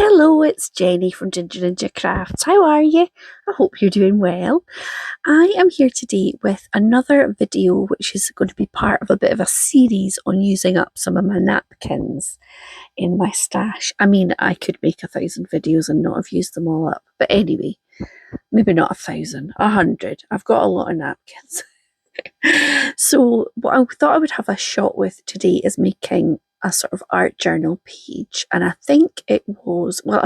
Hello, it's Jenny from Ginger Ninja Crafts. How are you? I hope you're doing well. I am here today with another video which is going to be part of a bit of a series on using up some of my napkins in my stash. I mean, I could make 1,000 videos and not have used them all up. But anyway, maybe not 1,000, 100. I've got a lot of napkins. So what I thought I would have a shot with today is making a sort of art journal page, and I think I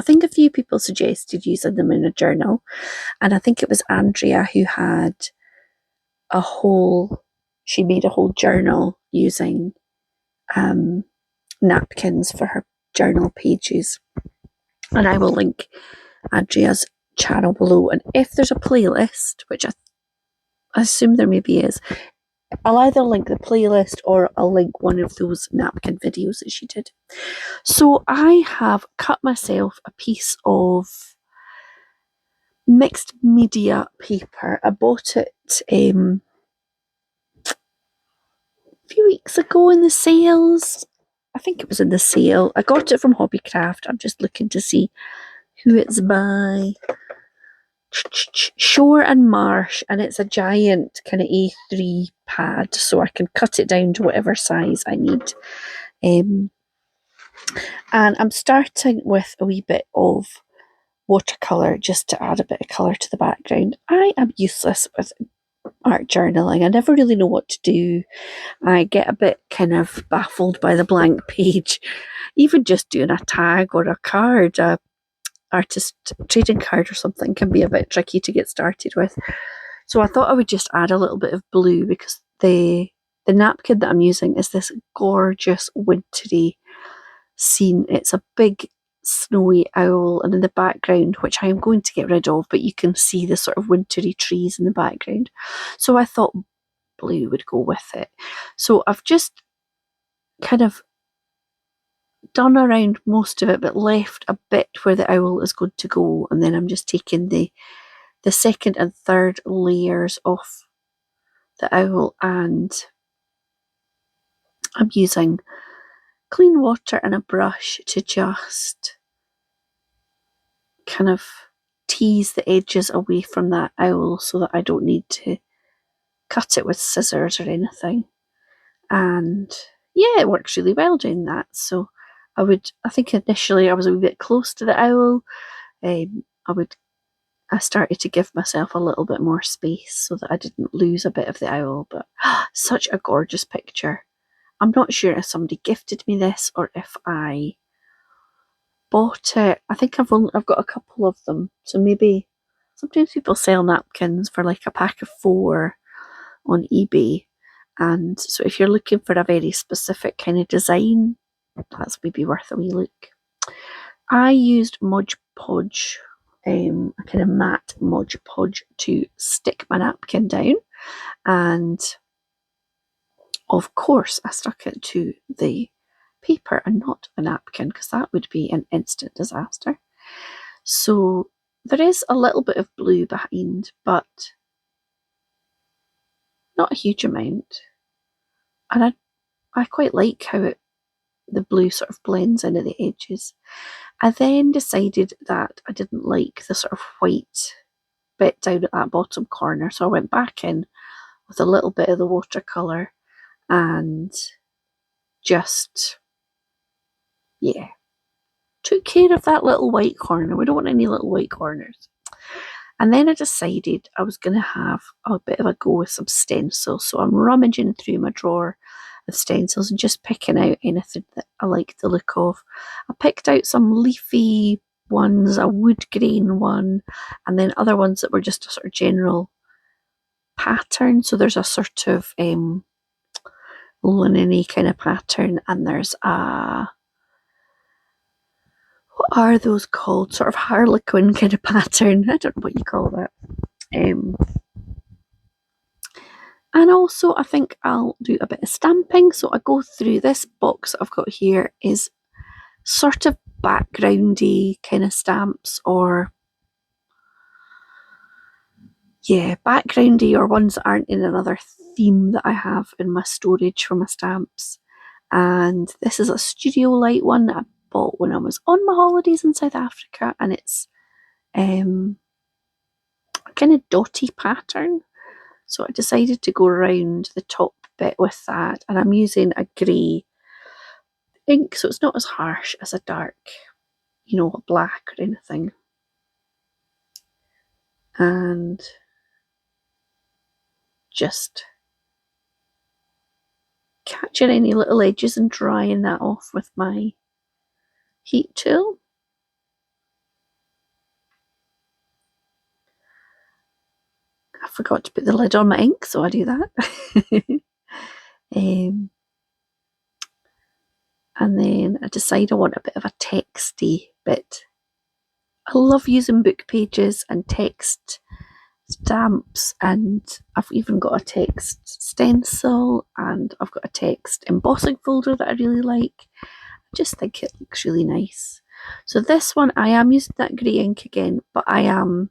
think a few people suggested using them in a journal, and I think it was Andrea who had she made a whole journal using napkins for her journal pages, and I will link Andrea's channel below, and if there's a playlist, which I assume there maybe is, I'll either link the playlist or I'll link one of those napkin videos that she did. So I have cut myself a piece of mixed media paper. I bought it a few weeks ago in the sales. I think it was in the sale. I got it from Hobbycraft. I'm just looking to see who it's by. Shore and Marsh, and it's a giant kind of A3 pad, so I can cut it down to whatever size I need. And I'm starting with a wee bit of watercolour just to add a bit of colour to the background. I am useless with art journaling. I never really know what to do. I get a bit kind of baffled by the blank page. Even just doing a tag or a card, artist trading card or something, can be a bit tricky to get started with. So I thought I would just add a little bit of blue, because the napkin that I'm using is this gorgeous wintry scene. It's a big snowy owl, and in the background, which I am going to get rid of, but you can see the sort of wintry trees in the background. So I thought blue would go with it. So I've just kind of done around most of it, but left a bit where the owl is going to go, and then I'm just taking the second and third layers off the owl, and I'm using clean water and a brush to just kind of tease the edges away from that owl so that I don't need to cut it with scissors or anything. And yeah, it works really well doing that. So I think initially I was a wee bit close to the owl. I started to give myself a little bit more space so that I didn't lose a bit of the owl, but such a gorgeous picture. I'm not sure if somebody gifted me this or if I bought it. I think I've got a couple of them, so maybe sometimes people sell napkins for like a pack of 4 on eBay, and so if you're looking for a very specific kind of design, that's maybe worth a wee look. I used Mod Podge, a kind of matte Mod Podge, to stick my napkin down, and of course I stuck it to the paper and not a napkin, because that would be an instant disaster. So there is a little bit of blue behind, but not a huge amount, and I quite like how the blue sort of blends in at the edges. I then decided that I didn't like the sort of white bit down at that bottom corner, so I went back in with a little bit of the watercolour and just, yeah, took care of that little white corner. We don't want any little white corners. And then I decided I was going to have a bit of a go with some stencils, so I'm rummaging through my drawer of stencils and just picking out anything that I like the look of. I picked out some leafy ones, a wood grain one, and then other ones that were just a sort of general pattern. So there's a sort of linen-y kind of pattern, and there's a, what are those called? Sort of harlequin kind of pattern. I don't know what you call that. And also I think I'll do a bit of stamping. So I go through this box that I've got here is sort of backgroundy kind of stamps, or backgroundy, or ones that aren't in another theme that I have in my storage for my stamps. And this is a studio light one that I bought when I was on my holidays in South Africa, and it's a kind of dotty pattern. So I decided to go around the top bit with that, and I'm using a grey ink, so it's not as harsh as a dark, a black or anything. And just catching any little edges and drying that off with my heat tool. I forgot to put the lid on my ink, so I do that. And then I decide I want a bit of a texty bit. I love using book pages and text stamps, and I've even got a text stencil, and I've got a text embossing folder that I really like. I just think it looks really nice. So this one, I am using that grey ink again, but I am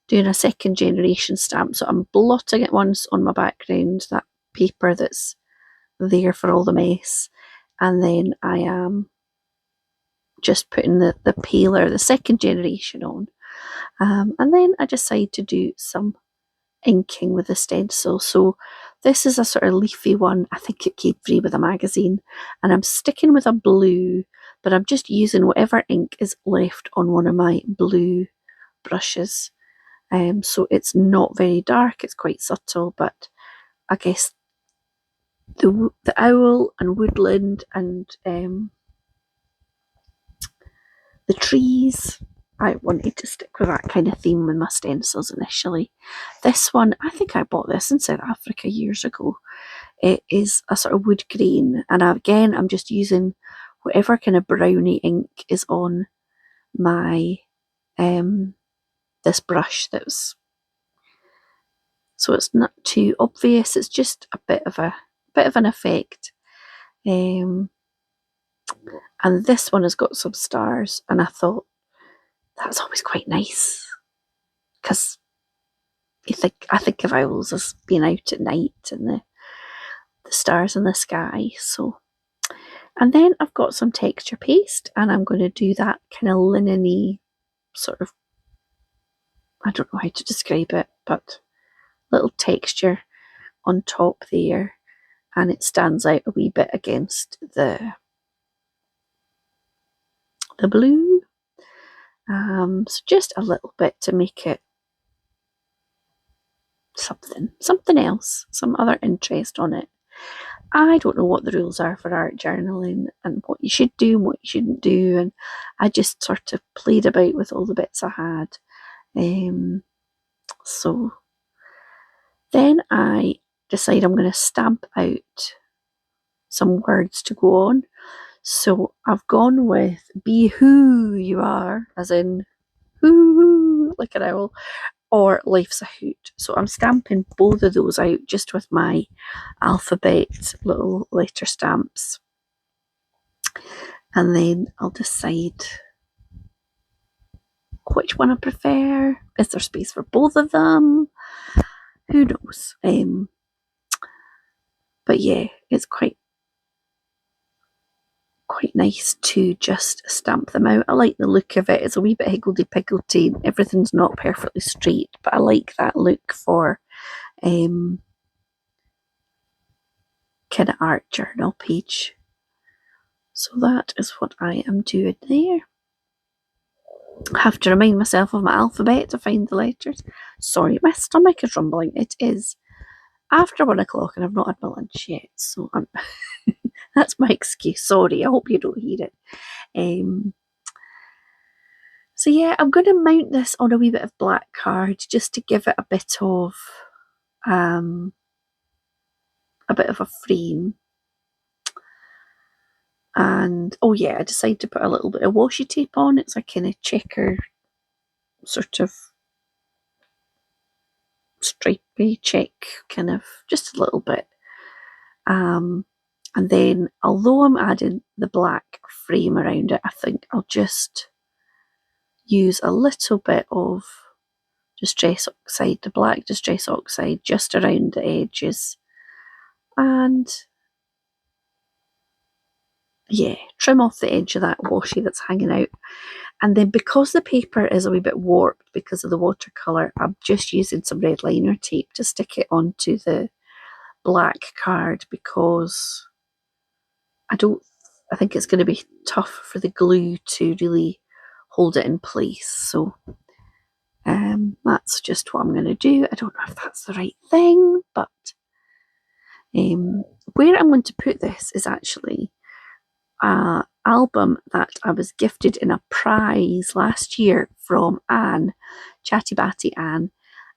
doing a second generation stamp, so I'm blotting it once on my background, that paper that's there for all the mess, and then I am just putting the paler, the second generation on. And then I decide to do some inking with the stencil. So this is a sort of leafy one. I think it came free with a magazine, and I'm sticking with a blue, but I'm just using whatever ink is left on one of my blue brushes. So it's not very dark, it's quite subtle, but I guess the owl and woodland and the trees, I wanted to stick with that kind of theme with my stencils initially. This one, I think I bought this in South Africa years ago. It is a sort of wood green, and again, I'm just using whatever kind of browny ink is on my this brush. So it's not too obvious. It's just a bit of an effect. And this one has got some stars, and I thought that's always quite nice, because I think of owls as being out at night and the stars in the sky. So, and then I've got some texture paste, and I'm going to do that kind of linen-y sort of, I don't know how to describe it, but little texture on top there, and it stands out a wee bit against the blue. So just a little bit to make it something else, some other interest on it. I don't know what the rules are for art journaling and what you should do and what you shouldn't do, and I just sort of played about with all the bits I had. So then I decide I'm going to stamp out some words to go on. So I've gone with "be who you are," as in who, like an owl, or "life's a hoot." So I'm stamping both of those out just with my alphabet little letter stamps, and then I'll decide which one I prefer. Is there space for both of them? Who knows? But yeah, it's quite nice to just stamp them out. I like the look of it. It's a wee bit higgledy-piggledy. Everything's not perfectly straight, but I like that look for kind of art journal page. So that is what I am doing there. I have to remind myself of my alphabet to find the letters. Sorry, my stomach is rumbling. It is after 1 o'clock and I've not had my lunch yet, so that's my excuse. Sorry, I hope you don't hear it. So yeah, I'm going to mount this on a wee bit of black card just to give it a bit of a frame. And oh yeah, I decided to put a little bit of washi tape on. It's a kind of checker, sort of stripy check, kind of just a little bit. And then, although I'm adding the black frame around it, I think I'll just use a little bit of Distress Oxide, the black Distress Oxide, just around the edges. And yeah, trim off the edge of that washi that's hanging out. And then because the paper is a wee bit warped because of the watercolour, I'm just using some red liner tape to stick it onto the black card because I think it's going to be tough for the glue to really hold it in place. So that's just what I'm going to do. I don't know if that's the right thing, but where I'm going to put this is actually an album that I was gifted in a prize last year from Anne, Chatty Batty Anne,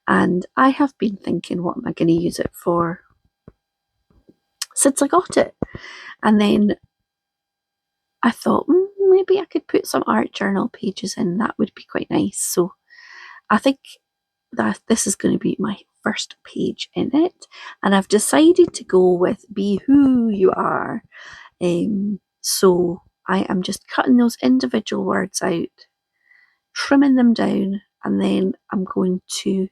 and I have been thinking, what am I going to use it for since I got it? And then I thought, maybe I could put some art journal pages in. That would be quite nice. So I think that this is going to be my first page in it. And I've decided to go with Be Who You Are. So I am just cutting those individual words out, trimming them down, and then I'm going to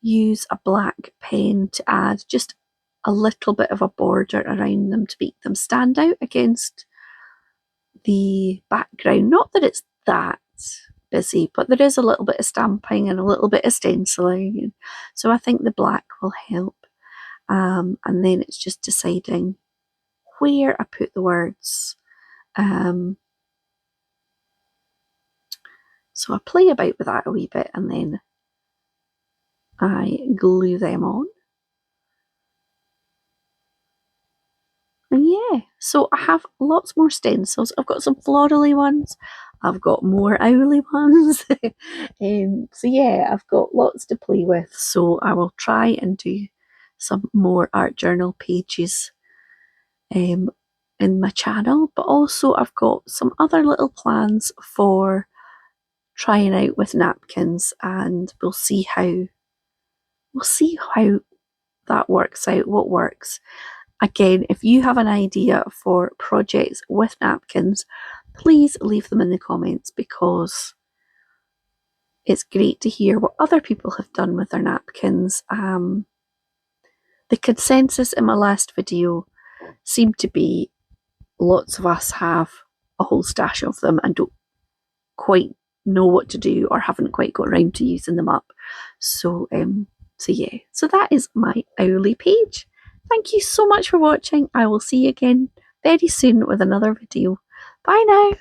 use a black pen to add just a little bit of a border around them to make them stand out against the background. Not that it's that busy, but there is a little bit of stamping and a little bit of stenciling. So I think the black will help. And then it's just deciding where I put the words. So I play about with that a wee bit and then I glue them on. And yeah, so I have lots more stencils. I've got some florally ones. I've got more owly ones. So yeah, I've got lots to play with. So I will try and do some more art journal pages in my channel. But also I've got some other little plans for trying out with napkins, and we'll see how that works out, what works. Again, if you have an idea for projects with napkins, please leave them in the comments because it's great to hear what other people have done with their napkins. The consensus in my last video seemed to be lots of us have a whole stash of them and don't quite know what to do or haven't quite got around to using them up. So yeah, so that is my Owly page. Thank you so much for watching. I will see you again very soon with another video. Bye now.